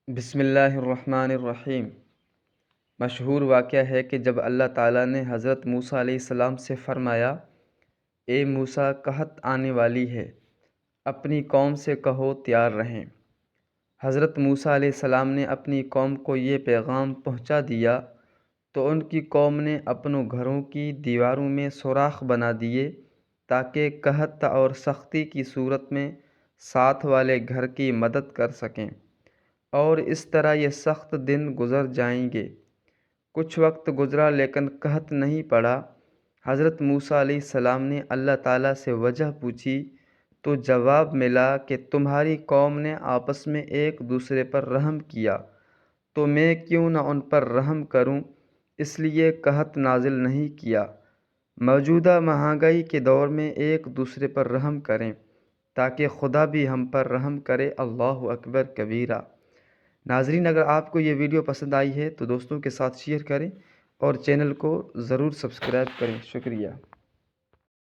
بسم اللہ الرحمن الرحیم۔ مشہور واقعہ ہے کہ جب اللہ تعالیٰ نے حضرت موسیٰ علیہ السلام سے فرمایا، اے موسیٰ قحط آنے والی ہے، اپنی قوم سے کہو تیار رہیں۔ حضرت موسیٰ علیہ السلام نے اپنی قوم کو یہ پیغام پہنچا دیا تو ان کی قوم نے اپنوں گھروں کی دیواروں میں سوراخ بنا دیے تاکہ قحط اور سختی کی صورت میں ساتھ والے گھر کی مدد کر سکیں، اور اس طرح یہ سخت دن گزر جائیں گے۔ کچھ وقت گزرا لیکن قحط نہیں پڑا۔ حضرت موسیٰ علیہ السلام نے اللہ تعالیٰ سے وجہ پوچھی تو جواب ملا کہ تمہاری قوم نے آپس میں ایک دوسرے پر رحم کیا، تو میں کیوں نہ ان پر رحم کروں، اس لیے قحط نازل نہیں کیا۔ موجودہ مہنگائی کے دور میں ایک دوسرے پر رحم کریں تاکہ خدا بھی ہم پر رحم کرے۔ اللہ اکبر کبیرہ۔ ناظرین، اگر آپ کو یہ ویڈیو پسند آئی ہے تو دوستوں کے ساتھ شیئر کریں اور چینل کو ضرور سبسکرائب کریں۔ شکریہ۔